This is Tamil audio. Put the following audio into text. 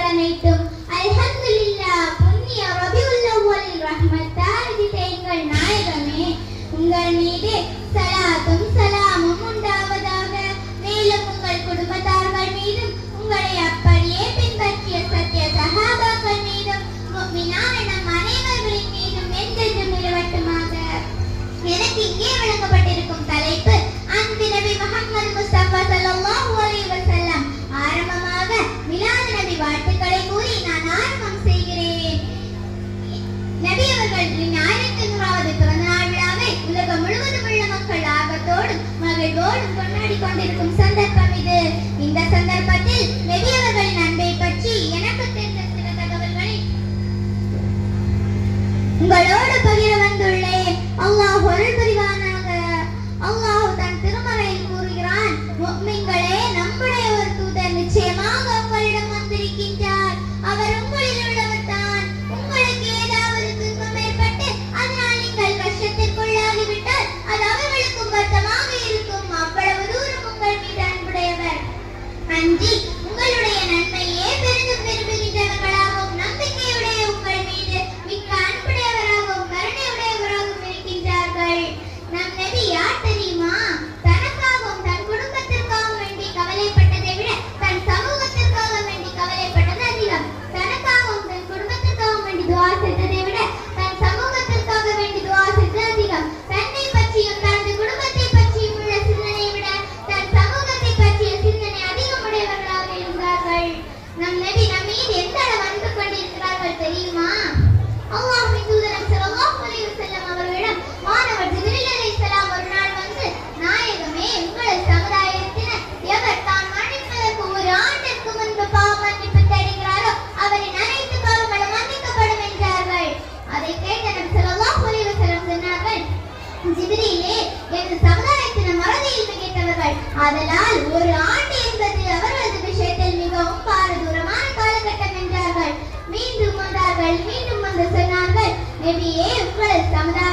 அனைத்தும் அல்ஹம்துலில்லாஹ். புண்ணிய ரபியுல் அவ்வலில் ரஹ்மத்தால் விதித்த எங்கள் நாயகமே, உங்கள் மீது சலாத்தும் சலாமும் உண்டாவதாக. மேலும் உங்கள் குடும்பத்தார்கள் மீதும் உங்களை அப்படியே பின்பற்றிய சத்திய சஹாபாக்கள் மீதும் முஃமினான நம் அனைவர்களின் மீதும் என்றென்றும் நிலவட்டுமாக. எனக்கு இங்கே வழங்கப்பட்டிருக்கும் தலைப்பு அன்பு நபி முஹம்மது முஸ்தபா ஸல்லல்லாஹு அலைஹி வஸல்லம். ஆரம்பமாக மிலாது நபி வாழ்த்துக்களை கூறி நான் ஆரம்பம் செய்கிறேன். நபி அவர்களின் 1100வது பிறந்த நாள் விழாவை உலகம் முழுவதும் உள்ள மக்கள் ஆர்வத்தோடும் மகிழ்வோடும் கொண்டாடி கொண்டிருக்கும் சந்தர்ப்பம் இது. இந்த சந்தர்ப்பத்தில் நபி அவர்களின் அன்பை பற்றி எனக்கு தெரிந்த சில தகவல்களை உங்களோடு பகிர வந்துள்ளேன். அல்லாஹ் அருள் புரிவானாக. அல்லாஹ் தன் திருமறையில் கூறுகிறான், முஃமின்களே, நம்முடைய ஒரு தூதர் நிச்சயமாக உங்களிடம் வந்திருக்கின்றார். அவர் உங்களில் உள்ளவர் தான். உங்களுக்கு ஏதாவது துன்பம் ஏற்பட்டு அதனால் நீங்கள் கஷ்டத்திற்குள்ளாகிவிட்டால் அது அவர்களுக்கும் வருத்தமாக இருக்கும். அவ்வளவு தூரம் உங்கள் மீது அன்புடையவர். அஞ்சி உங்களுடைய நன்மையே பெரிதும் விரும்புகின்றவர்களாகவும் நம்பிக்கையுடைய உங்கள் மீது மிக்க அன்புடையவராகவும் கருணையுடையவராகவும் இருக்கின்றார்கள். நம் நபி யார் தெரியுமா? தனக்காகவும் தன் குடும்பத்திற்காகவும் வேண்டி கவலைப்பட்டதை விட தன் சமூகத்திற்காக வேண்டி கவலைப்பட்டது அதிகம். தனக்காகவும் தன் குடும்பத்திற்காகவும் வேண்டி துஆ செய்ததை விட தன் சமூகத்திற்காக வேண்டி துஆ செய்தது அதிகம். தன்னை பற்றியும் தனது குடும்பத்தை பற்றியும் உள்ள சிந்தனையை விட தன் சமூகத்தை பற்றிய சிந்தனை அதிகம் உடையவர்களாக இருந்தார்கள். நம் நபி நம் மீது எந்த அளவு அன்பு கொண்டிருக்கிறார்கள் தெரியுமா? அல்லாஹ்வின் தூதர் ஸல்லல்லாஹு அலைஹி வஸல்லம் அவர்களிடம் மாணவர் ஜிப்ரீல் அலைஹிஸ்ஸலாம் ஒரு நாள் வந்து, நாயகமே, உங்கள் சமுதாயத்தினர் எவர் தான் மன்னிப்பதற்கு ஒரு ஆண்டிற்கு முன்பு பாவ மன்னிப்பு தேடுகிறாரோ அவரின் அனைத்து பாவங்களும் மன்னிக்கப்படும் என்றார்கள். அதை கேட்ட நபி ஸல்லல்லாஹு அலைஹி வஸல்லம் சொன்னார்கள், ஜிப்ரீலே, எனது சமுதாயத்தினர் மறதியில் மிகைத்தவர்கள். ஆதலால் ஒரு ஆண்டு என்பது அவர்களது விஷயத்தில் மிகவும் பாரதூரமான காலகட்டம் என்றார்கள். மீண்டும் வந்தார்கள். மீண்டும் வந்து சொன்னார்கள், நபியே, உங்கள் சமுதாய